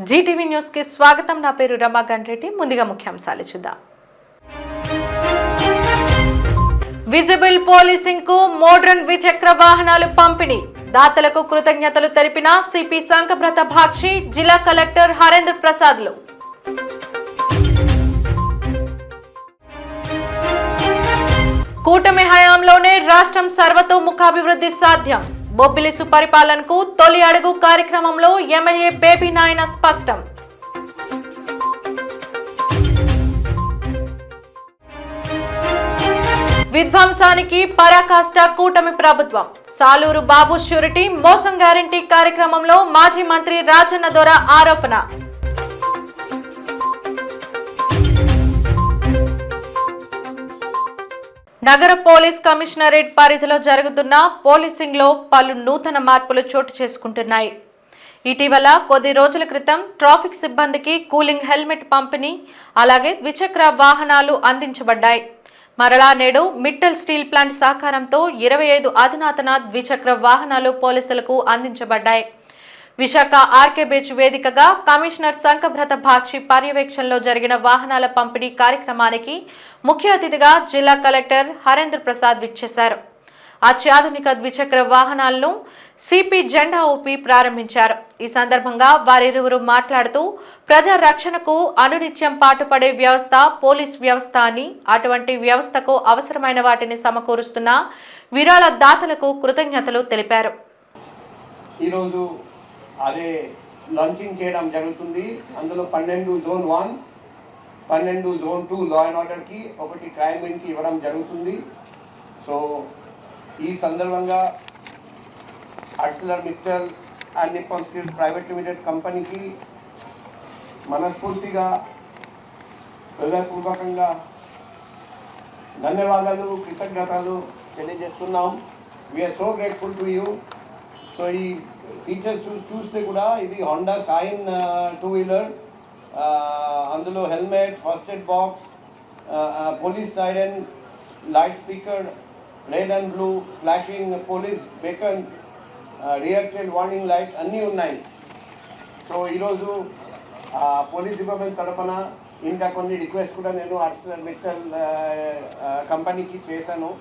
Zee TV news కి స్వాగతం. నా పేరు రమా గండ్రెడ్డి. ముందుగా ముఖ్యాంశాలు చూద్దాం. విజిబుల్ పోలీసింగ్ కు మోడ్రన్ ద్విచక్ర వాహనాలు పంపిణీ. దాతలకు కృతజ్ఞతలు తెలిపిన సిపి సంకబ్రత భాక్షి, జిల్లా కలెక్టర్ హరేంద్ర ప్రసాద్లు. కూటమి హయాంలోనే రాష్ట్రం సర్వతోముఖాభివృద్ధి సాధ్యం. బొబ్బిలి సుపరిపాలనకు తొలి అడుగు కార్యక్రమంలో ఎమ్మెల్యే బేబీ నాయన స్పష్టం. విధ్వంసానికి పరాకాష్ట కూటమి ప్రభుత్వం. సాలూరు బాబు ష్యూరిటీ మోసం గ్యారంటీ కార్యక్రమంలో మాజీ మంత్రి రాజన్న దొర ఆరోపణ. నగర పోలీస్ కమిషనరేట్ పరిధిలో జరుగుతున్న పోలీసింగ్ లో పలు నూతన మార్పులు చోటు చేసుకుంటున్నాయి. ఇటీవల కొద్ది రోజుల క్రితం ట్రాఫిక్ సిబ్బందికి కూలింగ్ హెల్మెట్ పంపిణీ, అలాగే ద్విచక్ర వాహనాలు అందించబడ్డాయి. మరలా నేడు మిట్టల్ స్టీల్ ప్లాంట్ సహకారంతో 25 అధునాతన ద్విచక్ర వాహనాలు పోలీసులకు అందించబడ్డాయి. విశాఖ ఆర్కే బీచ్ వేదికగా కమిషనర్ సంకబ్రత భాక్షి పర్యవేక్షణలో జరిగిన వాహనాల పంపిణీ కార్యక్రమానికి ముఖ్య అతిథిగా జిల్లా కలెక్టర్ హరేంద్ర ప్రసాద్ విచ్చేశారు. అత్యాధునిక ద్విచక్ర వాహనాలను సిపి జెండా ఊపి ప్రారంభించారు. ఈ సందర్భంగా వారిరువురు మాట్లాడుతూ ప్రజా రక్షణకు అనునిత్యం పాటుపడే వ్యవస్థ పోలీస్ వ్యవస్థ అని, అటువంటి వ్యవస్థకు అవసరమైన వాటిని సమకూరుస్తున్న విరాళ దాతలకు కృతజ్ఞతలు తెలిపారు. అదే లాంచింగ్ చేయడం జరుగుతుంది. అందులో 12 జోన్ 1, 12 జోన్ 2 లా అండ్ ఆర్డర్కి, 1 క్రైమ్ వింగ్కి ఇవ్వడం జరుగుతుంది. సో ఈ సందర్భంగా ArcelorMittal and Nippon steel private limited కంపెనీకి మనస్ఫూర్తిగా హృదయపూర్వకంగా ధన్యవాదాలు, కృతజ్ఞతలు తెలియజేస్తున్నాం. We are so grateful to you. So ఈ ఫీచర్స్ చూస్తే కూడా ఇది హోండా షైన్ 2-వీలర్, అందులో helmet, first aid box, police siren, light speaker, red and blue flashing police beacon, rear tail warning light అన్నీ ఉన్నాయి. సో ఈరోజు పోలీస్ డిపార్ట్మెంట్ తరఫున ఇంకా కొన్ని రిక్వెస్ట్ కూడా నేను ArcelorMittal కంపెనీకి చేశాను.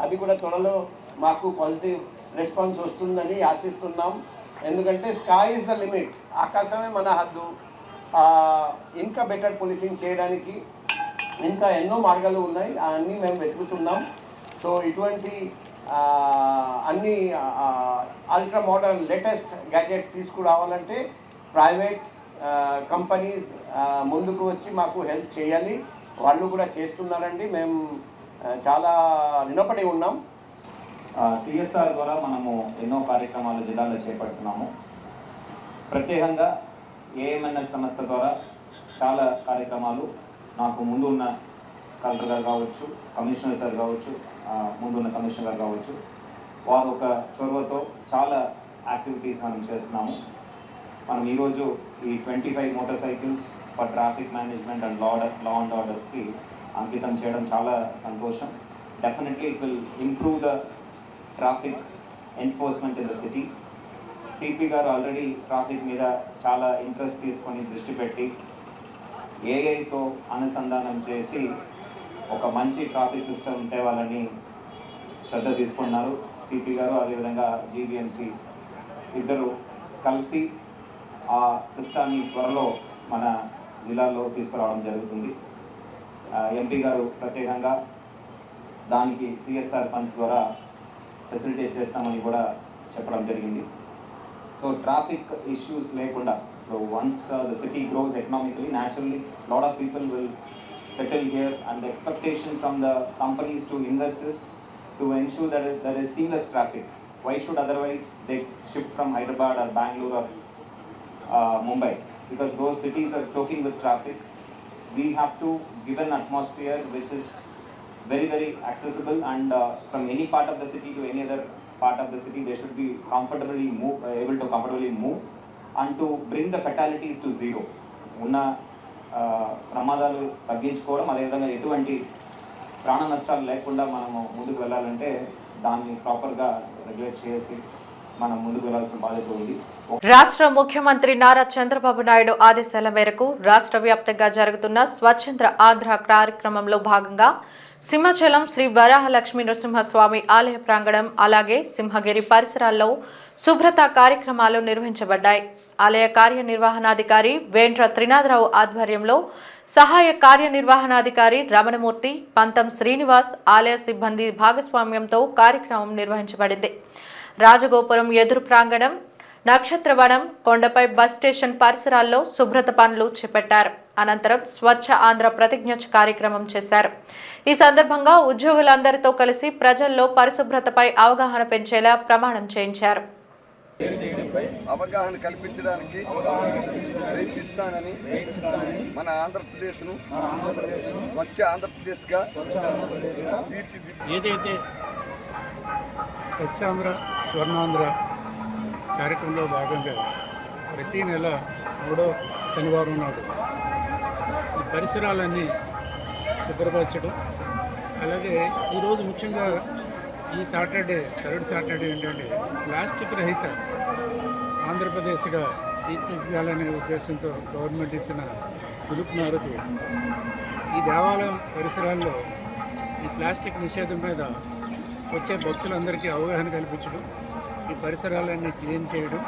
అది కూడా త్వరలో మాకు పాజిటివ్ రెస్పాన్స్ వస్తుందని ఆశిస్తున్నాం. ఎందుకంటే స్కై ఇస్ ద లిమిట్, ఆకాశమే మన హద్దు. ఇంకా బెటర్ పోలీసింగ్ చేయడానికి ఇంకా ఎన్నో మార్గాలు ఉన్నాయి, అన్నీ మేము వెతుకుతున్నాం. సో ఇటువంటి అన్ని అల్ట్రా మోడర్న్ లేటెస్ట్ గ్యాజెట్స్ తీసుకురావాలంటే ప్రైవేట్ కంపెనీస్ ముందుకు వచ్చి మాకు హెల్ప్ చేయాలి. వాళ్ళు కూడా చేస్తున్నారండి. మేము చాలా రుణపడి ఉన్నాం. సిఎస్ఆర్ ద్వారా మనము ఎన్నో కార్యక్రమాలు జిల్లాలో చేపడుతున్నాము. ప్రత్యేకంగా ఏఎంఎన్ఎస్ సంస్థ ద్వారా చాలా కార్యక్రమాలు నాకు ముందు ఉన్న కలెక్టర్ గారు కావచ్చు, కమిషనర్ సార్ కావచ్చు, ముందున్న కమిషనర్ గారు కావచ్చు, వారు ఒక చొరవతో చాలా యాక్టివిటీస్ మనం చేస్తున్నాము. మనం ఈరోజు ఈ 25 motor cycles for traffic management and law and ఆర్డర్కి అంకితం చేయడం చాలా సంతోషం. Definitely it will improve the traffic enforcement in the city. CP గారు ఆల్రెడీ ట్రాఫిక్ మీద చాలా ఇంట్రెస్ట్ తీసుకొని దృష్టి పెట్టి ఏఐతో అనుసంధానం చేసి ఒక మంచి ట్రాఫిక్ సిస్టమ్ తేవాలని శ్రద్ధ తీసుకున్నారు. సిపి గారు అదేవిధంగా జీబీఎంసీ ఇద్దరు కలిసి ఆ సిస్టాన్ని త్వరలో మన జిల్లాలో తీసుకురావడం జరుగుతుంది. ఎంపీ గారు ప్రత్యేకంగా దానికి సిఎస్ఆర్ ఫండ్స్ ద్వారా ఫెసిలిటేట్ చేస్తామని కూడా చెప్పడం జరిగింది. సో ట్రాఫిక్ ఇష్యూస్ లేకుండా once the city gross economically, naturally lot of people will settle here, and the expectation from the companies to investors to ensure that there is seamless traffic. Why should otherwise they shift from Hyderabad or Bangalore or Mumbai? Because those cities are choking with traffic. We have to give an atmosphere which is very, very accessible, and from any part of the city to any other part of the city, they should be able to comfortably move, and to bring the fatalities to zero. Unna ప్రమాదాలు తగ్గించుకోవడం, అదేవిధంగా ఎటువంటి ప్రాణ నష్టాలు లేకుండా మనము ముందుకు వెళ్ళాలంటే దాన్ని ప్రాపర్గా రెగ్యులేట్ చేసి మనం ముందుకు వెళ్లాల్సిన బాధ్యత ఉంది. రాష్ట్ర ముఖ్యమంత్రి నారా చంద్రబాబు నాయుడు ఆదేశాల మేరకు రాష్ట్ర వ్యాప్తంగా జరుగుతున్న స్వచ్ఛంద ఆంధ్ర కార్యక్రమంలో భాగంగా సింహాచలం శ్రీ వరాహలక్ష్మీ నరసింహస్వామి ఆలయ ప్రాంగణం అలాగే సింహగిరి పరిసరాల్లో శుభ్రత కార్యక్రమాలు నిర్వహించబడ్డాయి. ఆలయ కార్యనిర్వహణాధికారి వేంట్ర త్రినాథరావు ఆధ్వర్యంలో సహాయ కార్యనిర్వహణాధికారి రమణమూర్తి, పంతం శ్రీనివాస్ ఆలయ సిబ్బంది భాగస్వామ్యంతో కార్యక్రమం నిర్వహించబడింది. రాజగోపురం ఎదురు ప్రాంగణం, నక్షత్రవనం, కొండపై బస్ స్టేషన్ పరిసరాల్లో శుభ్రత పనులు చేపట్టారు. అనంతరం స్వచ్ఛ ఆంధ్ర ప్రతిజ్ఞ కార్యక్రమం చేశారు. ఈ సందర్భంగా ఉద్యోగులందరితో కలిసి ప్రజల్లో పరిశుభ్రతపై అవగాహన పెంచేలా ప్రమాణం చేయించారు. అవగాహన కల్పించడానికి ప్రయత్నిస్తానని మన ఆంధ్రప్రదేశ్ను స్వచ్ఛ ఆంధ్రప్రదేశ్గా ఏదైతే స్వచ్ఛాంధ్ర స్వర్ణాంధ్ర కార్యక్రమంలో భాగంగా ప్రతి నెల 3వ శనివారం నాడు ఈ పరిసరాలన్నీ శుభ్రపరచడం, అలాగే ఈరోజు ముఖ్యంగా ఈ సాటర్డే థర్డ్ సాటర్డే ఏంటంటే ప్లాస్టిక్ రహిత ఆంధ్రప్రదేశ్గా తీర్చిదిద్దాలనే ఉద్దేశంతో గవర్నమెంట్ ఇచ్చిన పిలుపు మేరకు ఈ దేవాలయం పరిసరాల్లో ఈ ప్లాస్టిక్ నిషేధం మీద వచ్చే భక్తులందరికీ అవగాహన కల్పించడం, ఈ పరిసరాలన్నీ క్లీన్ చేయడం,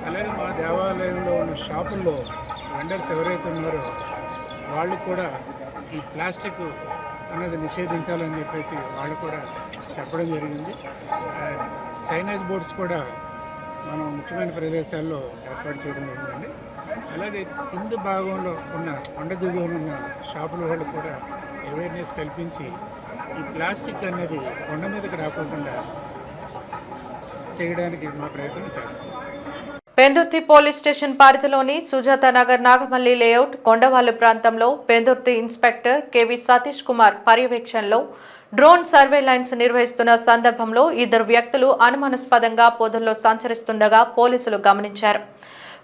అలాగే మా దేవాలయంలో ఉన్న షాపుల్లో వెండర్స్ ఎవరైతే ఉన్నారో వాళ్ళు కూడా ఈ ప్లాస్టిక్ అనేది నిషేధించాలని చెప్పేసి వాళ్ళు కూడా చెప్పడం జరిగింది. సైనేజ్ బోర్డ్స్ కూడా మనం ముఖ్యమైన ప్రదేశాల్లో ఏర్పాటు చేయడం జరిగిందండి. అలాగే కింద భాగంలో ఉన్న కొండ దిగువన ఉన్న షాపుల వాళ్ళు కూడా అవేర్నెస్ కల్పించి ఈ ప్లాస్టిక్ అనేది కొండ మీదకి రాకుండా చేయడానికి మా ప్రయత్నం చేస్తాం. పెందుర్తి పోలీస్ స్టేషన్ పరిధిలోని సుజాత నగర్ నాగమల్లి లేఅవుట్ కొండవాళ్లు ప్రాంతంలో పెందుర్తి ఇన్స్పెక్టర్ కెవి సతీష్ కుమార్ పర్యవేక్షణలో డ్రోన్ సర్వేలైన్స్ నిర్వహిస్తున్న సందర్భంలో 2 వ్యక్తులు అనుమానాస్పదంగా పొదల్లో సంచరిస్తుండగా పోలీసులు గమనించారు.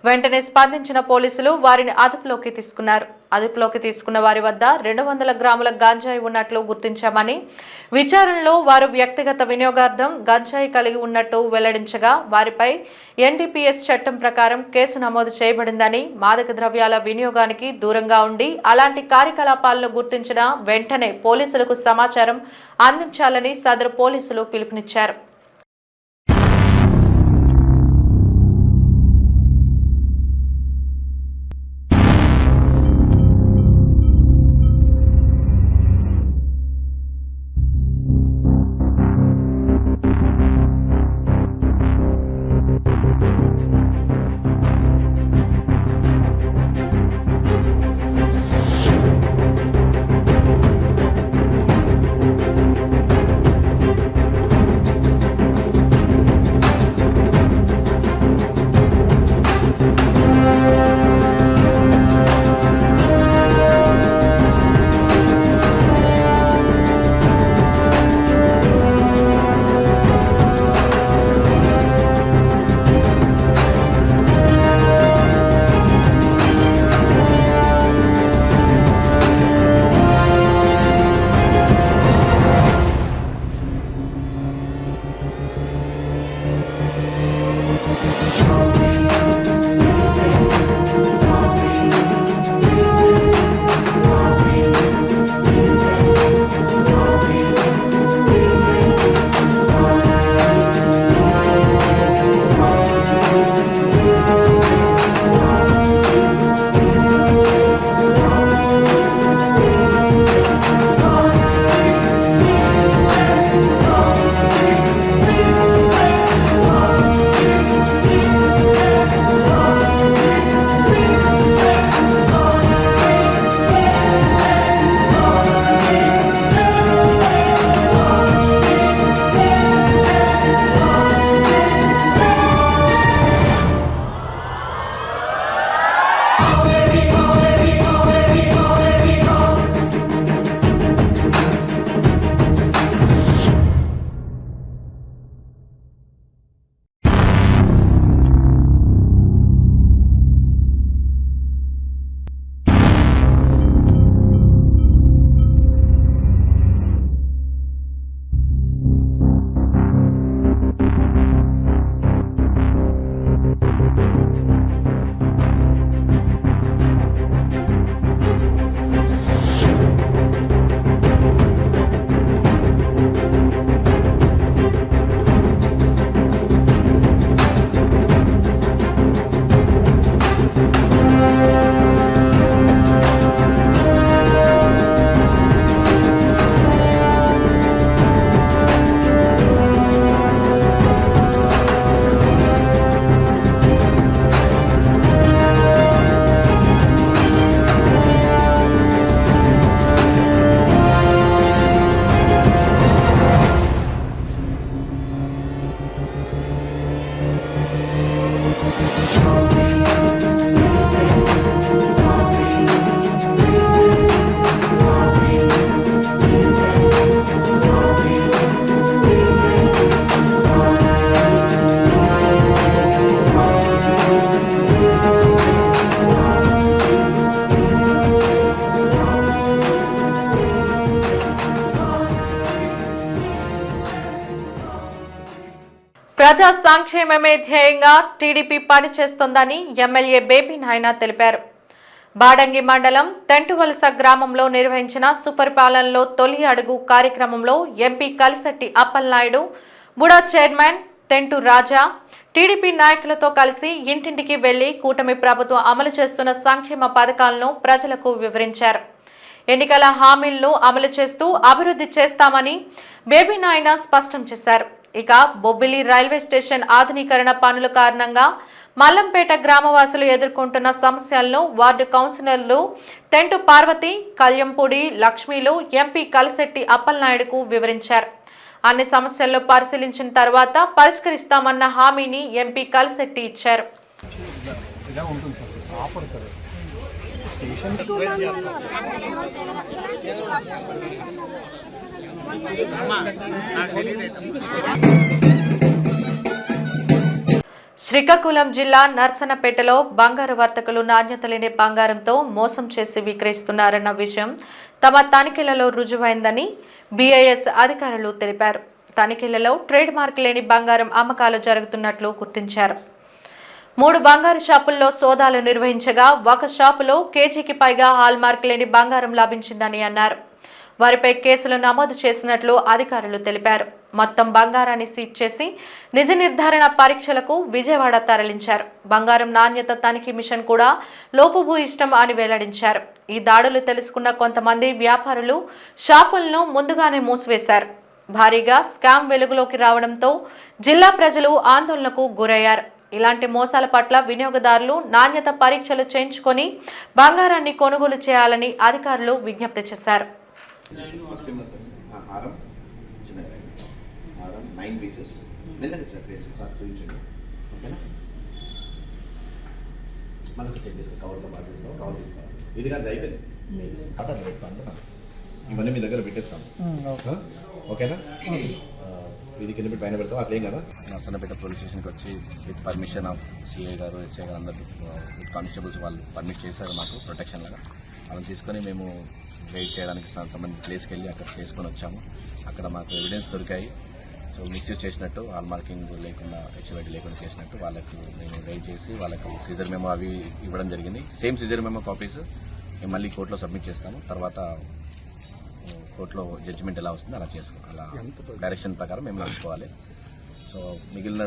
వెంటనే స్పందించిన పోలీసులు వారిని అదుపులోకి తీసుకున్నారు. అదుపులోకి తీసుకున్న వారి వద్ద 200 గ్రాముల గంజాయి ఉన్నట్లు గుర్తించామని, విచారణలో వారు వ్యక్తిగత వినియోగార్థం గంజాయి కలిగి ఉన్నట్టు వెల్లడించగా వారిపై ఎన్డీపీఎస్ చట్టం ప్రకారం కేసు నమోదు చేయబడిందని, మాదక ద్రవ్యాల వినియోగానికి దూరంగా ఉండి అలాంటి కార్యకలాపాలను గుర్తించిన వెంటనే పోలీసులకు సమాచారం అందించాలని సదరు పోలీసులు పిలుపునిచ్చారు. ప్రజా సంక్షేమమే ధ్యేయంగా టీడీపీ పనిచేస్తోందని ఎమ్మెల్యే బేబీ నాయన తెలిపారు. బాడంగి మండలం తెంటువలస గ్రామంలో నిర్వహించిన సుపరిపాలనలో తొలి అడుగు కార్యక్రమంలో ఎంపీ కలిశెట్టి అప్పలనాయుడు, బుడా చైర్మన్ తెంటు రాజా, టీడీపీ నాయకులతో కలిసి ఇంటింటికి వెళ్లి కూటమి ప్రభుత్వం అమలు చేస్తున్న సంక్షేమ పథకాలను ప్రజలకు వివరించారు. ఎన్నికల హామీలను అమలు చేస్తూ అభివృద్ధి చేస్తామని బేబీ నాయన స్పష్టం చేశారు. ఇక బొబ్బిలి రైల్వే స్టేషన్ ఆధునీకరణ పనుల కారణంగా మల్లంపేట గ్రామవాసులు ఎదుర్కొంటున్న సమస్యలను వార్డు కౌన్సిలర్లు తెంటు పార్వతి, కళ్యంపూడి లక్ష్మీలు ఎంపీ కలిశెట్టి అప్పలనాయుడుకు వివరించారు. అన్ని సమస్యలను పరిశీలించిన తర్వాత పరిష్కరిస్తామన్న హామీని ఎంపీ కలిశెట్టి ఇచ్చారు. శ్రీకాకుళం జిల్లా నర్సనపేటలో బంగారు వర్తకులు నాణ్యత లేని బంగారంతో మోసం చేసి విక్రయిస్తున్నారన్న విషయం తమ తనిఖీలలో రుజువైందని బీఐఎస్ అధికారులు తెలిపారు. తనిఖీలలో ట్రేడ్ మార్క్ లేని బంగారం అమ్మకాలు జరుగుతున్నట్లు గుర్తించారు. 3 బంగారు షాపుల్లో సోదాలు నిర్వహించగా ఒక షాపులో కేజీకి పైగా హాల్ మార్క్ లేని బంగారం లభించిందని అన్నారు. వారిపై కేసులు నమోదు చేసినట్లు అధికారులు తెలిపారు. మొత్తం బంగారాన్ని సీజ్ చేసి నిజ నిర్ధారణ పరీక్షలకు విజయవాడ తరలించారు. బంగారం నాణ్యత తనిఖీ మిషన్ కూడా లోపభూయిష్టం అని వెల్లడించారు. ఈ దాడులు తెలుసుకున్న కొంతమంది వ్యాపారులు షాపులను ముందుగానే మూసివేశారు. భారీగా స్కామ్ వెలుగులోకి రావడంతో జిల్లా ప్రజలు ఆందోళనకు గురయ్యారు. ఇలాంటి మోసాల పట్ల వినియోగదారులు నాణ్యత పరీక్షలు చేయించుకొని బంగారాన్ని కొనుగోలు చేయాలని అధికారులు విజ్ఞప్తి చేశారు. ఇవన్నీ మీ దగ్గర పెట్టేస్తాం, ఓకేనా? ఇది కింద పెట్టి పైన పెడతాం, అట్లేం కదా. నర్సన్నపేట పోలీస్ స్టేషన్కి వచ్చి విత్ పర్మిషన్ ఆఫ్ సిఐ గారు, ఎస్ఐ గారు అందరూ విత్ కానిస్టేబుల్స్ వాళ్ళు పర్మిట్ చేశారు మాకు ప్రొటెక్షన్ లాగా. వాళ్ళని తీసుకొని మేము వెయిట్ చేయడానికి కొంతమంది ప్లేస్కి వెళ్ళి అక్కడ చేసుకొని వచ్చాము. అక్కడ మాకు ఎవిడెన్స్ దొరికాయి. సో మిస్యూజ్ చేసినట్టు, హాల్ మార్కింగ్ లేకుండా, హెచ్ఐడి లేకుండా చేసినట్టు వాళ్ళకు మేము వెయిట్ చేసి వాళ్ళకు సీజర్ మెమో అవి ఇవ్వడం జరిగింది. సేమ్ సీజర్ మెమో కాపీస్ మేము మళ్ళీ కోర్టులో సబ్మిట్ చేస్తాము. తర్వాత కోర్టులో జడ్జిమెంట్ ఎలా వస్తుందో అలా అలా డైరెక్షన్ ప్రకారం మేము నడుచుకోవాలి. సో మిగిలిన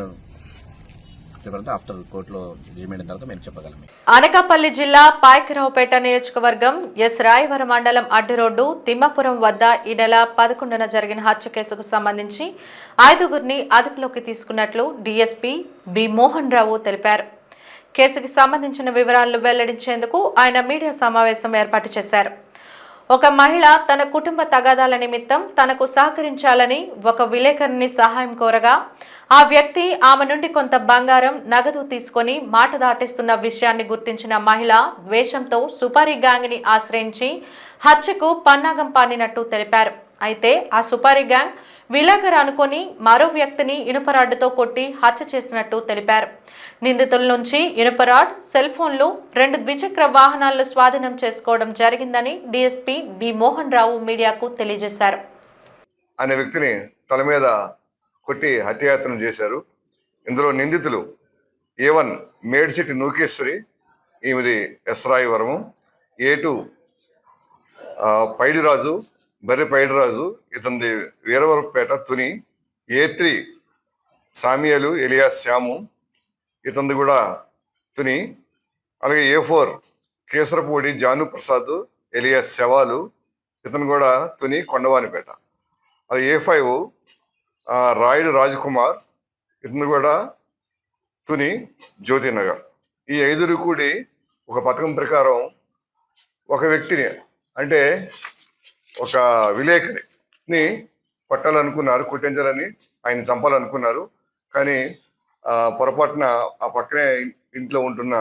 ఆఫ్టర్ కోర్టులో జడ్జిమెంట్ తర్వాత మేము చెప్పగలం. అనకాపల్లి జిల్లా పాయకరావుపేట నియోజకవర్గం ఎస్ రాయవరం మండలం అడ్డు రోడ్డు తిమ్మపురం వద్ద ఈ నెల 11న జరిగిన హత్య కేసుకు సంబంధించి 5గురిని అదుపులోకి తీసుకున్నట్లు డీఎస్పీ బి మోహన్ రావు తెలిపారు. కేసుకి సంబంధించిన వివరాలను వెల్లడించేందుకు ఆయన మీడియా సమావేశం ఏర్పాటు చేశారు. ఒక మహిళ తన కుటుంబ తగాదాల నిమిత్తం తనకు సహకరించాలని ఒక విలేకరిని సహాయం కోరగా ఆ వ్యక్తి ఆమె నుండి కొంత బంగారం, నగదు తీసుకొని మాట దాటిస్తున్న విషయాన్ని గుర్తించిన మహిళ ద్వేషంతో సుపారీ గ్యాంగ్ ని ఆశ్రయించి హత్యకు పన్నాగం పానినట్టు తెలిపారు. అయితే ఆ సుపారీ గ్యాంగ్ విలేకరు అనుకుని మరో వ్యక్తిని ఇనుపరాడ్డుతో కొట్టి హత్య చేసినట్టు తెలిపారు. నిందితుల నుంచి ఇనుపరాడ్, సెల్ ఫోన్లు, 2 ద్విచక్ర వాహనాలను స్వాధీనం చేసుకోవడం జరిగిందని డీఎస్పీ బి మోహన్ రావు మీడియాకు తెలియజేశారు. అనే వ్యక్తిని తల మీద కొట్టి హత్యాయత్నం చేశారు. ఇందులో నిందితులు A1 మేడ్సిటి నూకేశ్వరి, ఈమెది ఎస్ రాయవరము, A2 పైడిరాజు, బర్రె పైడిరాజు, ఇతనిది వీరవరపేట తుని, A3 సామియాలు ఎలియాస్ శ్యాము, ఇతనిది కూడా తుని. అలాగే A4 కేసరపూడి జాను ప్రసాద్ ఎలియాస్ శవాలు, ఇతను కూడా తుని కొండవానిపేట. అది A5 రాయుడు రాజకుమార్, ఇతను కూడా తుని జ్యోతినగర్. ఈ 5 కూడి ఒక పథకం ప్రకారం ఒక వ్యక్తిని, అంటే ఒక విలేకరిని కొట్టాలనుకున్నారు, కొట్టించాలని, ఆయన చంపాలనుకున్నారు. కానీ పొరపాటున ఆ పక్కనే ఇంట్లో ఉంటున్న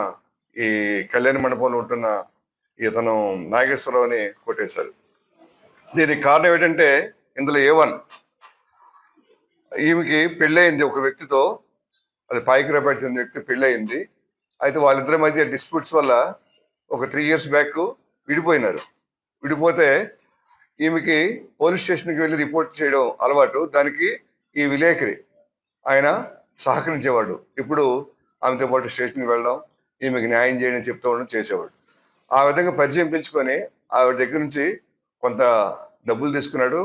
ఈ కళ్యాణ మండపంలో ఉంటున్న ఇతను నాగేశ్వరరావుని కొట్టేశారు. దీనికి కారణం ఏంటంటే ఇందులో A1 ఈమెకి పెళ్ళయింది ఒక వ్యక్తితో, అది పాయకరావుపేట చెందిన వ్యక్తి పెళ్ళయింది. అయితే వాళ్ళిద్దరి మధ్య డిస్ప్యూట్స్ వల్ల ఒక 3 years బ్యాక్ విడిపోయినారు. విడిపోతే ఈమెకి పోలీస్ స్టేషన్కి వెళ్ళి రిపోర్ట్ చేయడం అలవాటు. దానికి ఈ విలేకరి ఆయన సహకరించేవాడు. ఇప్పుడు ఆమెతో పాటు స్టేషన్కి వెళ్ళడం, ఈమెకి న్యాయం చేయడం చెప్తూ ఉండడం చేసేవాడు. ఆ విధంగా పరిచయం పెంచుకొని ఆవిడ దగ్గర నుంచి కొంత డబ్బులు తీసుకున్నాడు.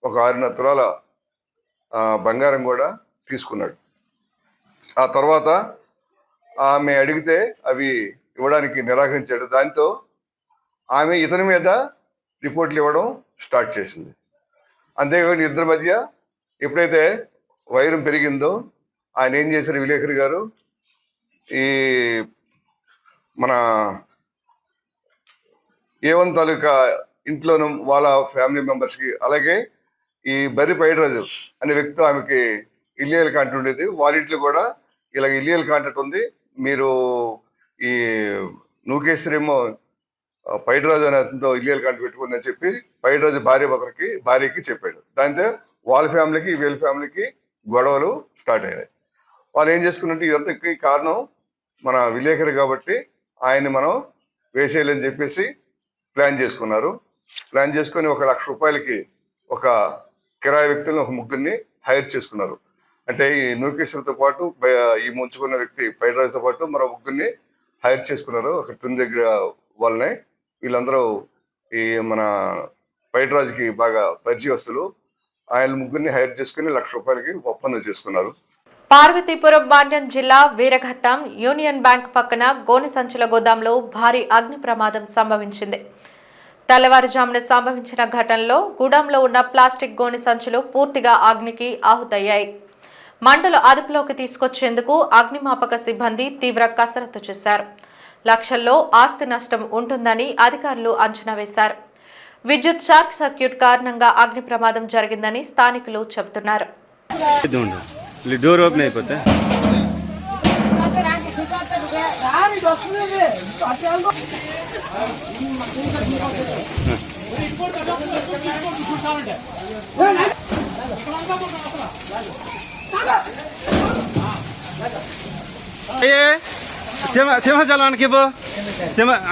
ఒక 6.5 తులాల బంగారం కూడా తీసుకున్నాడు. ఆ తర్వాత ఆమె అడిగితే అవి ఇవ్వడానికి నిరాకరించాడు. దాంతో ఆమె ఇతని మీద రిపోర్ట్లు ఇవ్వడం స్టార్ట్ చేసింది. అంతేకాకుండా ఇద్దరి మధ్య ఎప్పుడైతే వైరం పెరిగిందో ఆయన ఏం చేశారు, విలేకరి గారు, ఈ మన A1 తాలూకా ఇంట్లోనూ వాళ్ళ ఫ్యామిలీ మెంబర్స్కి, అలాగే ఈ బర్రి పైడరాజు అనే వ్యక్తి ఆమెకి ఇల్లీగల్ కాంటాక్ట్ ఉండేది. వాళ్ళ ఇంట్లో కూడా ఇలా ఇల్లీగల్ కాంటాక్ట్ ఉంది, మీరు ఈ నూకేశ్వరేమో పైడరాజు అనే అతనితో ఇల్లీగల్ కాంటాక్ట్ పెట్టుకుందని చెప్పి పైడరాజు భార్యకి చెప్పాడు. దాంతో వాళ్ళ ఫ్యామిలీకి వీళ్ళ ఫ్యామిలీకి గొడవలు స్టార్ట్ అయినాయి. వాళ్ళు ఏం చేసుకున్నట్టు ఇదంతా కారణం మన విలేకరి కాబట్టి ఆయన్ని మనం వేసేయాలని చెప్పేసి ప్లాన్ చేసుకున్నారు. ప్లాన్ చేసుకొని 1 లక్ష రూపాయలకి ఒక కిరాయి వ్యక్తులను, ఒక ముగ్గురిని హైర్ చేసుకున్నారు. అంటే ఈ నూకేశ్వర్తో పాటు ఈ ముంచుకున్న వ్యక్తి పైడరాజుతో పాటు మరో ముగ్గురిని హైర్ చేసుకున్నారు. ఒక తుని దగ్గర వాళ్ళని. వీళ్ళందరూ ఈ మన పైడరాజుకి బాగా పరిచయస్తులు. ఆయన ముగ్గురిని హైర్ చేసుకుని 1 లక్ష రూపాయలకి ఒప్పందం చేసుకున్నారు. పార్వతీపురం మాన్యం జిల్లా వీరఘట్టం యూనియన్ బ్యాంక్ పక్కన గోనె సంచుల గోదాంలో భారీ అగ్ని ప్రమాదం సంభవించింది. తెల్లవారుజామున సంభవించిన ఘటనలో గూడాంలో ఉన్న ప్లాస్టిక్ గోనె సంచులు పూర్తిగా అగ్నికి ఆహుతయ్యాయి. మంటలు అదుపులోకి తీసుకొచ్చేందుకు అగ్నిమాపక సిబ్బంది తీవ్ర కసరత్తు చేశారు. లక్షల్లో ఆస్తి నష్టం ఉంటుందని అధికారులు అంచనా వేశారు. విద్యుత్ షార్ట్ సర్క్యూట్ కారణంగా అగ్ని ప్రమాదం జరిగిందని స్థానికులు చెబుతున్నారు. డోర్ ఓపెన్ అయిపోతే సింహాచలానికి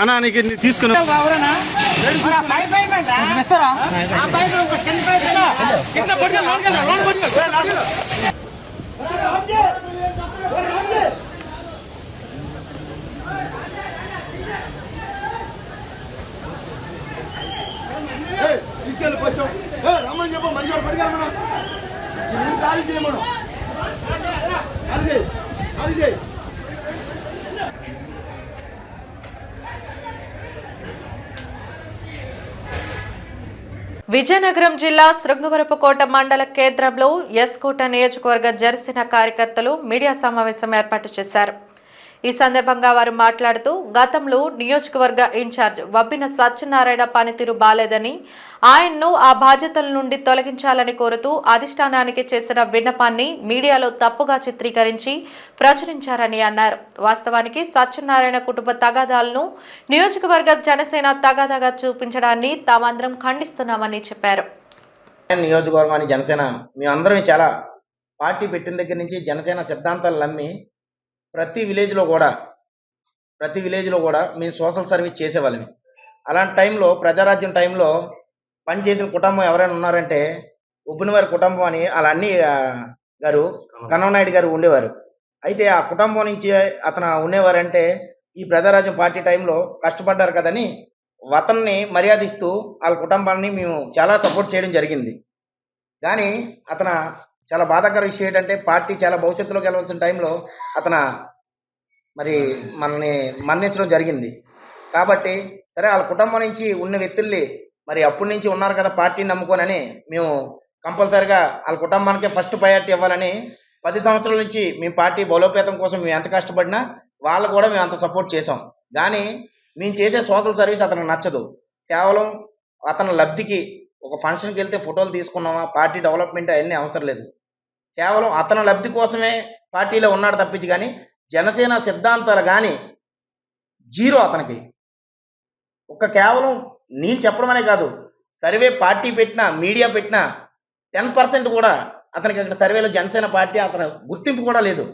అన్నా నీకు తీసుకున్నా రమ్మని చెప్పు, మంచి పరిగెత్తమను, ఖాళీ చేయమను, ఖాళీ చేయి. విజయనగరం జిల్లా శృంగవరపుకోట మండల కేంద్రంలో ఎస్కోట నియోజకవర్గ జనసేన కార్యకర్తలు మీడియా సమావేశం ఏర్పాటు చేశారు. ఈ సందర్భంగా వారు మాట్లాడుతూ గతంలో నియోజకవర్గ ఇన్ఛార్జ్ వబ్బిన సత్యనారాయణ పనితీరు బాలేదని, ఆయన్ను ఆ బాధ్యతల నుండి తొలగించాలని కోరుతూ అధిష్టానానికి చేసిన విన్నపాన్ని మీడియాలో తప్పుగా చిత్రీకరించి ప్రచురించారని అన్నారు. వాస్తవానికి సత్యనారాయణ కుటుంబ తగాదాలను నియోజకవర్గ జనసేన తగాదాగా చూపించడాన్ని తామందరం ఖండిస్తున్నామని చెప్పారు. నియోజకవర్గాన్ని జనసేన మేమందరం చాలా పార్టీ పెట్టిన దగ్గర నుంచి జనసేన సిద్ధాంతాలు నమ్మి ప్రతి విలేజ్లో కూడా మేము సోషల్ సర్వీస్ చేసేవాళ్ళమి. అలాంటి టైంలో ప్రజారాజ్యం టైంలో పనిచేసిన కుటుంబం ఎవరైనా ఉన్నారంటే ఉబ్బినవారి కుటుంబం అని వాళ్ళ అన్ని గారు కన్నమనాయుడు గారు ఉండేవారు. అయితే ఆ కుటుంబం నుంచి అతను ఉండేవారంటే ఈ ప్రజారాజ్యం పార్టీ టైంలో కష్టపడ్డారు కదని అతన్ని మర్యాదిస్తూ వాళ్ళ కుటుంబాన్ని మేము చాలా సపోర్ట్ చేయడం జరిగింది. కానీ అతను చాలా బాధాకర విషయం ఏంటంటే పార్టీ చాలా భవిష్యత్తులోకి వెళ్ళవలసిన టైంలో అతను మరి మనల్ని మన్నించడం జరిగింది. కాబట్టి సరే వాళ్ళ కుటుంబం నుంచి ఉన్న వ్యక్తుల్ని మరి అప్పటి నుంచి ఉన్నారు కదా పార్టీని నమ్ముకోనని మేము కంపల్సరిగా వాళ్ళ కుటుంబానికే ఫస్ట్ ప్రయారిటీ ఇవ్వాలని 10 సంవత్సరాల నుంచి మేము పార్టీ బలోపేతం కోసం మేము ఎంత కష్టపడినా వాళ్ళు కూడా మేము అంత సపోర్ట్ చేసాం. కానీ మేము చేసే సోషల్ సర్వీస్ అతనికి నచ్చదు. కేవలం అతని లబ్ధికి ఒక ఫంక్షన్కి వెళ్తే ఫోటోలు తీసుకున్నామా, పార్టీ డెవలప్మెంట్ అవన్నీ అవసరం లేదు. కేవలం అతని లబ్ధి కోసమే పార్టీలో ఉన్నాడు తప్పించి కానీ జనసేన సిద్ధాంతాలు కానీ జీరో అతనికి. కేవలం నేను చెప్పడమనే కాదు, సర్వే పార్టీ పెట్టినా మీడియా పెట్టినా 10% కూడా అతనికి అక్కడ సర్వేలో జనసేన పార్టీ అతను గుర్తింపు కూడా లేదు.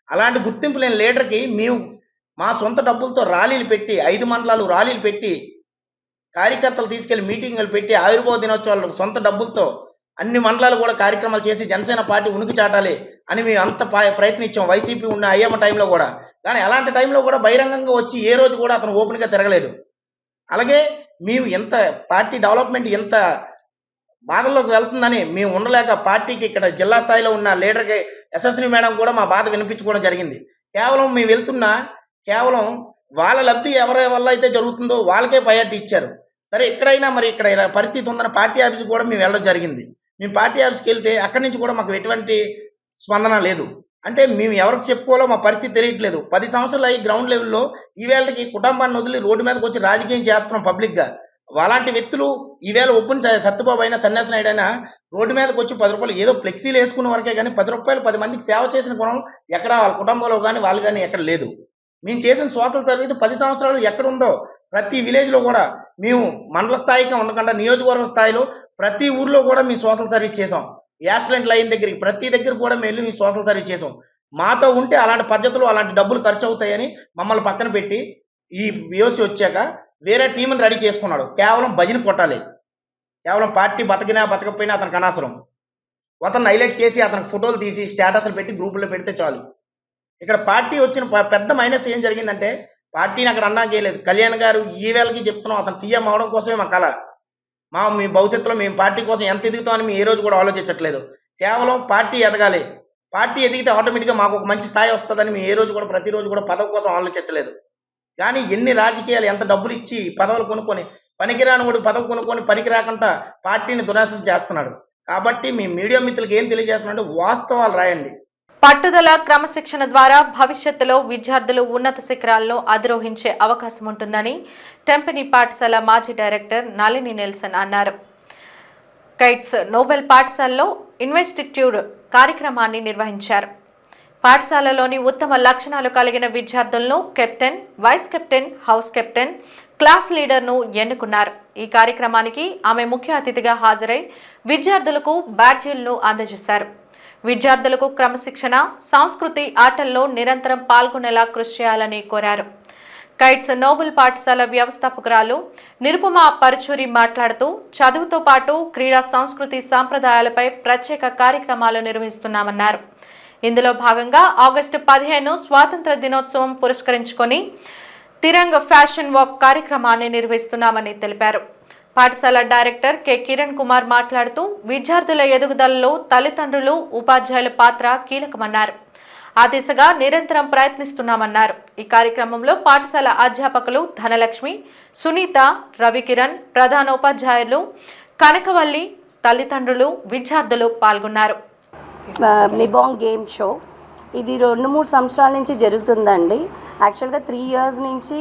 అలాంటి గుర్తింపు లేని లీడర్కి మేము మా సొంత డబ్బులతో ర్యాలీలు పెట్టి 5 మండలాలు ర్యాలీలు పెట్టి కార్యకర్తలు తీసుకెళ్లి మీటింగులు పెట్టి ఆవిర్భావ దినోత్సవాలు సొంత డబ్బులతో అన్ని మండలాలు కూడా కార్యక్రమాలు చేసి జనసేన పార్టీ ఉనికి చాటాలి అని మేము అంత ప్రయత్నించాం. వైసీపీ ఉన్న అయ్యమ్మ టైంలో కూడా. కానీ అలాంటి టైంలో కూడా బహిరంగంగా వచ్చి ఏ రోజు కూడా అతను ఓపెన్గా తిరగలేదు. అలాగే మేము ఎంత పార్టీ డెవలప్మెంట్ ఎంత బాధల్లోకి వెళ్తుందని మేము ఉండలేక పార్టీకి ఇక్కడ జిల్లా స్థాయిలో ఉన్న లీడర్కి యశస్విని మేడం కూడా మా బాధ వినిపించుకోవడం జరిగింది. కేవలం మేము వెళ్తున్నా కేవలం వాళ్ళ లబ్ధి ఎవరి వల్ల అయితే జరుగుతుందో వాళ్ళకే ప్రయారిటీ ఇచ్చారు. సరే ఎక్కడైనా మరి ఇక్కడ ఇలా పరిస్థితి ఉందని పార్టీ ఆఫీస్కి కూడా మేము వెళ్ళడం జరిగింది. మేము పార్టీ ఆఫీస్కి వెళ్తే అక్కడి నుంచి కూడా మాకు ఎటువంటి స్పందన లేదు. అంటే మేము ఎవరికి చెప్పుకోవాలో మా పరిస్థితి తెలియట్లేదు. 10 సంవత్సరాలు అయ్యి గ్రౌండ్ లెవెల్లో ఈవేళకి కుటుంబాన్ని వదిలి రోడ్డు మీదకి వచ్చి రాజకీయం చేస్తున్నాం పబ్లిక్గా. అలాంటి వ్యక్తులు ఈవేళ ఒప్పుని సత్యబాబు అయినా సన్యాసి నాయుడు అయినా రోడ్డు మీదకి వచ్చి 10 రూపాయలు ఏదో ఫ్లెక్సీలు వేసుకున్న వరకే కానీ 10 రూపాయలు 10 మందికి సేవ చేసిన గుణం ఎక్కడ వాళ్ళ కుటుంబంలో కానీ వాళ్ళు కానీ ఎక్కడ లేదు. మేము చేసిన సోషల్ సర్వీస్ 10 సంవత్సరాలు ఎక్కడుందో ప్రతి విలేజ్లో కూడా మేము మండల స్థాయిగా ఉండకుండా నియోజకవర్గ స్థాయిలో ప్రతి ఊర్లో కూడా మేము సోషల్ సర్వీస్ చేసాం. యాక్సిడెంట్ లైన్ దగ్గరికి ప్రతి దగ్గర కూడా మేము వెళ్ళి మేము సోషల్ సర్వీస్ చేసాం. మాతో ఉంటే అలాంటి పద్ధతులు అలాంటి డబ్బులు ఖర్చు అవుతాయని మమ్మల్ని పక్కన పెట్టి ఈ యోసి వచ్చాక వేరే టీంని రెడీ చేసుకున్నాడు. కేవలం భజన కొట్టాలి, కేవలం పార్టీ బతికినా బతకపోయినా అతనికి అనవసరం. అతను హైలైట్ చేసి అతనికి ఫోటోలు తీసి స్టేటస్లు పెట్టి గ్రూపుల్లో పెడితే చాలు. ఇక్కడ పార్టీ వచ్చిన పెద్ద మైనస్ ఏం జరిగిందంటే పార్టీని అక్కడ అన్నా చేయలేదు. కళ్యాణ్ గారు ఈ వేళకి చెప్తున్నాం అతను సీఎం అవడం కోసమే మా కళ. మీ భవిష్యత్తులో మేము పార్టీ కోసం ఎంత ఎదుగుతామని మేము ఏ రోజు కూడా ఆలోచించట్లేదు. కేవలం పార్టీ ఎదగాలి, పార్టీ ఎదిగితే ఆటోమేటిక్గా మాకు ఒక మంచి స్థాయి వస్తుందని మేము ఏ రోజు కూడా ప్రతిరోజు కూడా పదవి కోసం ఆలోచించలేదు. కానీ ఎన్ని రాజకీయాలు ఎంత డబ్బులు ఇచ్చి పదవులు కొనుక్కొని పనికిరాని వాడు పదవి కొనుక్కొని పనికి రాకుండా పార్టీని దురాశం చేస్తున్నాడు. కాబట్టి మీ మీడియా మిత్రులకు ఏం తెలియజేస్తున్నారంటే వాస్తవాలు రాయండి. పట్టుదల క్రమశిక్షణ ద్వారా భవిష్యత్తులో విద్యార్థులు ఉన్నత శిఖరాలను అధిరోహించే అవకాశం ఉంటుందని టెంపెనీ పాఠశాల మాజీ డైరెక్టర్ నళిని నెల్సన్ అన్నారు. కైట్స్ నోబెల్ పాఠశాలలో ఇన్వెస్టిట్యూడ్ కార్యక్రమాన్ని నిర్వహించారు. పాఠశాలలోని ఉత్తమ లక్షణాలు కలిగిన విద్యార్థులను captain, vice captain, house captain, class లీడర్ను ఎన్నుకున్నారు. ఈ కార్యక్రమానికి ఆమె ముఖ్య అతిథిగా హాజరై విద్యార్థులకు బ్యాడ్జీలను అందజేశారు. విద్యార్థులకు క్రమశిక్షణ, సంస్కృతి, ఆటల్లో నిరంతరం పాల్గొనేలా కృషి చేయాలని కోరారు. కైట్స్ నోబెల్ పాఠశాల వ్యవస్థాపకురాలు నిరుపమ పరుచూరి మాట్లాడుతూ చదువుతో పాటు క్రీడా, సంస్కృతి, సాంప్రదాయాలపై ప్రత్యేక కార్యక్రమాలు నిర్వహిస్తున్నామన్నారు. ఇందులో భాగంగా ఆగస్టు 15 స్వాతంత్ర దినోత్సవం పురస్కరించుకొని తిరంగ ఫ్యాషన్ వాక్ కార్యక్రమాన్ని నిర్వహిస్తున్నామని తెలిపారు. పాఠశాల డైరెక్టర్ కె కిరణ్ కుమార్ మాట్లాడుతూ విద్యార్థుల ఎదుగుదలలో తల్లిదండ్రులు, ఉపాధ్యాయుల పాత్ర కీలకమన్నారు. ఆ దిశగా నిరంతరం ప్రయత్నిస్తున్నామన్నారు. ఈ కార్యక్రమంలో పాఠశాల అధ్యాపకులు ధనలక్ష్మి, సునీత, రవికిరణ్, ప్రధానోపాధ్యాయులు కనకవల్లి, తల్లిదండ్రులు, విద్యార్థులు పాల్గొన్నారు. నిబాంగ్ గేమ్ షో ఇది 2-3 సంవత్సరాల నుంచి జరుగుతుందండి. యాక్చువల్గా 3 ఇయర్స్ నుంచి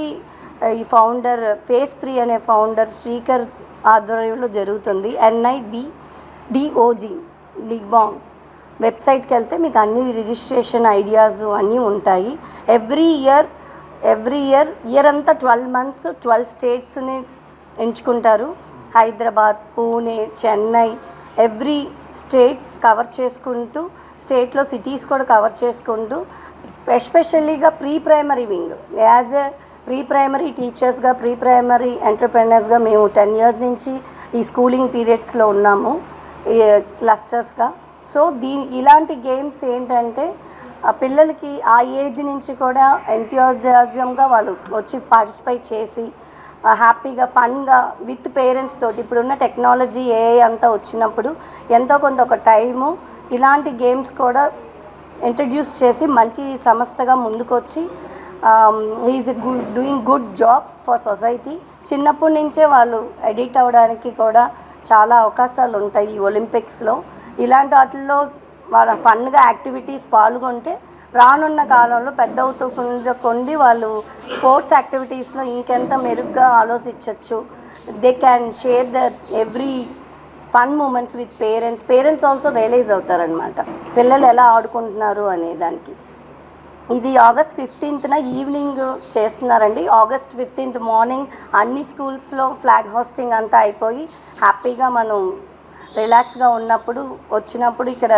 ఈ ఫౌండర్ ఫేజ్ 3 అనే ఫౌండర్ శ్రీకర్ ఆధ్వర్యంలో జరుగుతుంది. NIBDOG నిబాంగ్ వెబ్సైట్కి వెళ్తే మీకు అన్ని రిజిస్ట్రేషన్ ఐడియాస్ అన్నీ ఉంటాయి. ఎవ్రీ ఇయర్ అంతా 12 months 12 స్టేట్స్ని ఎంచుకుంటారు. Hyderabad, Pune, Chennai, every state cover చేసుకుంటూ, స్టేట్లో సిటీస్ కూడా కవర్ చేసుకుంటూ, ఎస్పెషల్లీగా pre primary wing as a pre primary టీచర్స్గా, ప్రీ ప్రైమరీ ఎంటర్ప్రెనర్స్గా మేము 10 years నుంచి ఈ స్కూలింగ్ పీరియడ్స్లో ఉన్నాము క్లస్టర్స్గా. సో ఇలాంటి గేమ్స్ ఏంటంటే పిల్లలకి ఆ ఏజ్ నుంచి కూడా ఎంథ్యూజియాజంగా వాళ్ళు వచ్చి పార్టిసిపేట్ చేసి హ్యాపీగా, ఫన్గా విత్ పేరెంట్స్ తోటి, ఇప్పుడున్న టెక్నాలజీ అంతా వచ్చినప్పుడు ఎంతో కొంత ఒక టైము ఇలాంటి గేమ్స్ కూడా ఇంట్రడ్యూస్ చేసి మంచి సంస్థగా ముందుకొచ్చి is doing good job for society. చిన్నప్పటి నుంచే వాళ్ళు ఎడిట్ అవ్వడానికి కూడా చాలా అవకాశాలు ఉంటాయి. ఈ ఒలింపిక్స్లో ఇలాంటి వాటిల్లో వాళ్ళ ఫన్గా యాక్టివిటీస్ పాల్గొంటే రానున్న కాలంలో పెద్ద అవుతూ వాళ్ళు స్పోర్ట్స్ యాక్టివిటీస్లో ఇంకెంత మెరుగ్గా ఆలోచించవచ్చు. They can share the every fun moments with parents also realise అవుతారనమాట పిల్లలు ఎలా ఆడుకుంటున్నారు అనే దానికి. ఇది ఆగస్ట్ 15th ఈవినింగ్ చేస్తున్నారండి. ఆగస్ట్ 15th మార్నింగ్ అన్ని స్కూల్స్లో ఫ్లాగ్ హోస్టింగ్ అంతా అయిపోయి హ్యాపీగా మనం రిలాక్స్గా వచ్చినప్పుడు ఇక్కడ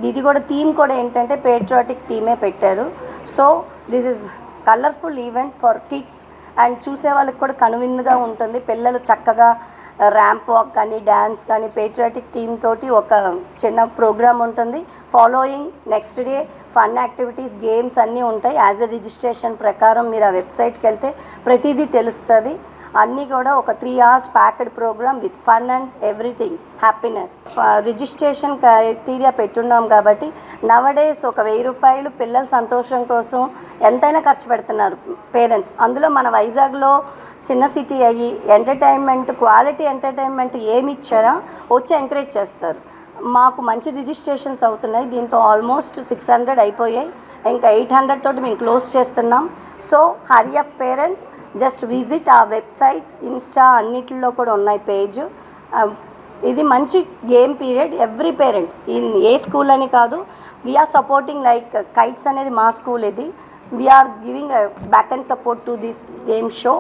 ఇది కూడా థీమ్ కూడా ఏంటంటే పేట్రియాటిక్ థీమే పెట్టారు. So this is colourful event for kids and చూసే వాళ్ళకి కూడా కనువిందుగా ఉంటుంది. పిల్లలు చక్కగా ర్యాంప్ వాక్ కానీ డ్యాన్స్ కానీ పేట్రియాటిక్ టీమ్ తోటి ఒక చిన్న ప్రోగ్రామ్ ఉంటుంది. Following next day fun activities, games అన్నీ ఉంటాయి. యాజ్ ఎ రిజిస్ట్రేషన్ ప్రకారం మీరు ఆ వెబ్సైట్కి వెళ్తే ప్రతిదీ తెలుస్తుంది. అన్నీ కూడా ఒక 3 hours packed programme with fun and everything, happiness. Registration criteria పెట్టున్నాం కాబట్టి నవడేస్ ఒక 1000 రూపాయలు పిల్లల సంతోషం కోసం ఎంతైనా ఖర్చు పెడుతున్నారు పేరెంట్స్. అందులో మన వైజాగ్లో చిన్న సిటీ అయ్యి ఎంటర్టైన్మెంట్, క్వాలిటీ ఎంటర్టైన్మెంట్ ఏమి ఇచ్చారా వచ్చి ఎంకరేజ్ చేస్తారు. మాకు మంచి రిజిస్ట్రేషన్స్ అవుతున్నాయి. దీంతో ఆల్మోస్ట్ 600 అయిపోయాయి. ఇంకా 800 తోటి మేము క్లోజ్ చేస్తున్నాం. So hurry up parents, just visit ఆ వెబ్సైట్, ఇన్స్టా అన్నిటిలో కూడా ఉన్నాయి పేజ్. ఇది మంచి గేమ్ పీరియడ్. ఎవ్రీ పేరెంట్ ఏ స్కూల్ అని కాదు, వీఆర్ సపోర్టింగ్ లైక్ కైట్స్ అనేది మా స్కూల్. ఇది we are giving back and support to this game show.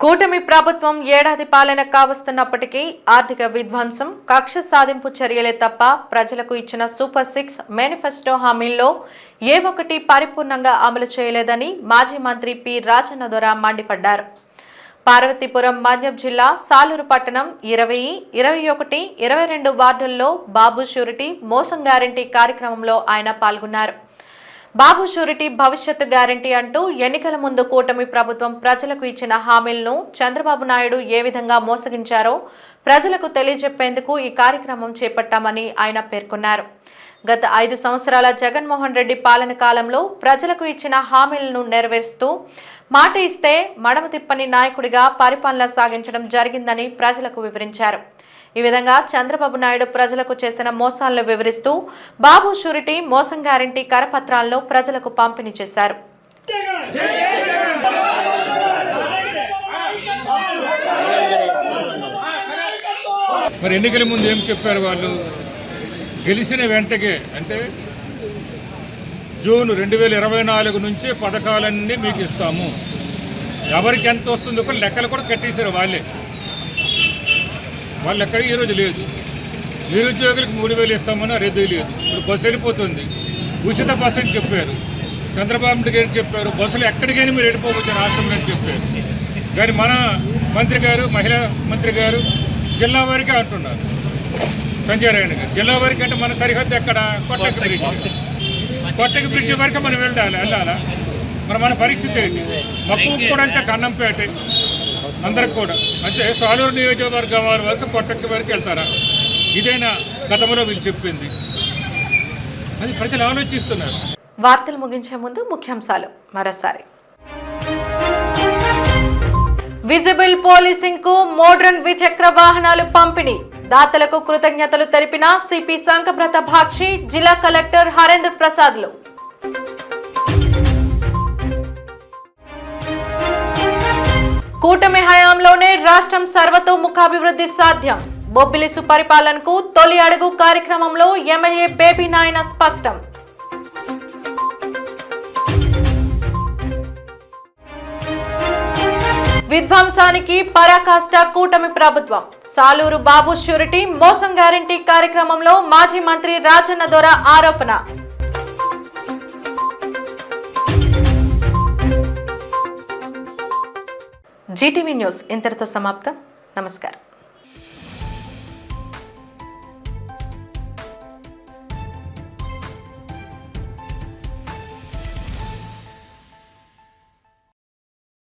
కూటమి ప్రభుత్వం ఏడాది పాలన కావస్తున్నప్పటికీ ఆర్థిక విధ్వంసం, కక్ష సాధింపు చర్యలే తప్ప ప్రజలకు ఇచ్చిన సూపర్ 6 మేనిఫెస్టో హామీల్లో ఏ ఒక్కటి పరిపూర్ణంగా అమలు చేయలేదని మాజీ మంత్రి పి రాజన్నదొర మండిపడ్డారు. పార్వతీపురం మన్యం జిల్లా సాలూరు పట్టణం 20, 21, 22 వార్డుల్లో బాబు షూరిటీ మోసం గ్యారంటీ కార్యక్రమంలో ఆయన పాల్గొన్నారు. బాబు షూరిటీ భవిష్యత్తు గ్యారంటీ అంటూ ఎన్నికల ముందు కూటమి ప్రభుత్వం ప్రజలకు ఇచ్చిన హామీలను చంద్రబాబు నాయుడు ఏ విధంగా మోసగించారో ప్రజలకు తెలియజెప్పేందుకు ఈ కార్యక్రమం చేపట్టామని ఆయన పేర్కొన్నారు. గత 5 సంవత్సరాల జగన్మోహన్ రెడ్డి పాలన కాలంలో ప్రజలకు ఇచ్చిన హామీలను నెరవేరుస్తూ మాట ఇస్తే మడమ తిప్పని నాయకుడిగా పరిపాలన సాగించడం జరిగిందని ప్రజలకు వివరించారు. ఈ విధంగా చంద్రబాబు నాయుడు ప్రజలకు చేసిన మోసాలను వివరిస్తూ బాబు షూరిటీ మోసం గ్యారంటీ కరపత్రాలను ప్రజలకు పంపిణీ చేశారు. మరి ఎన్నికల ముందు ఏం చెప్పారు వాళ్ళు? గెలిచిన వెంటనే అంటే జూన్ 2024 నుంచే పథకాలన్నీ మీకు ఇస్తాము, ఎవరికి ఎంత వస్తుందో కూడా లెక్కలు కూడా కట్టేశారు వాళ్ళే. వాళ్ళ లెక్క ఈరోజు లేదు. నిరుద్యోగులకు 3000 ఇస్తామని అరేది లేదు. ఇప్పుడు బస్సు వెళ్ళిపోతుంది, ఉచిత బస్సు అని చెప్పారు. చంద్రబాబు నాయుడు గారు చెప్పారు బస్సులు ఎక్కడికైనా మీరు వెళ్ళిపోవచ్చు రాష్ట్రం అని చెప్పారు. కానీ మన మంత్రి గారు, మహిళా మంత్రి గారు జిల్లా వరకే అంటున్నారు. సంజయ్ రాయణ గారు జిల్లా వరకు అంటే మన సరిహద్దు ఎక్కడ? కొట్టకి బ్రిడ్జ్. కొట్టకి బ్రిడ్జ్ వరకు మనం వెళ్ళాలా? మరి మన పరిస్థితి ఏంటి? మక్కువ కూడా అంతే, కన్నంపేట అందరికి కూడా అంటే సాలూరు నియోజకవర్గం వారి వరకు కొట్టకి వరకు వెళ్తారా? ఇదేనా గతంలో వీళ్ళు చెప్పింది? అది ప్రజలు ఆలోచిస్తున్నారు. వార్తలు ముగించే ముందు ముఖ్యాంశాలు మరోసారి. విజిబుల్ పోలీసింగ్ కు మోడ్రన్ ద్విచక్ర వాహనాలు పంపిణీ, దాతలకు కృతజ్ఞతలు తెలిపిన సిపి సంకబ్రత భాక్షి, జిల్లా కలెక్టర్ హరేంద్ర ప్రసాద్లు. కూటమి హయాంలోనే రాష్ట్రం సర్వతోముఖాభివృద్ధి సాధ్యం, బొబ్బిలి సుపరిపాలనకు తొలి అడుగు కార్యక్రమంలో ఎమ్మెల్యే బేబీ నాయన స్పష్టం. విధ్వంసానికి పరాకాష్ట కూటమి ప్రభుత్వం, సాలూరు బాబు షూరిటీ మోసం గ్యారంటీ కార్యక్రమంలో మాజీ మంత్రి రాజన్నదొర ఆరోపణ. జీటీవీ న్యూస్ ఇంతటితో సమాప్తం. నమస్కారం.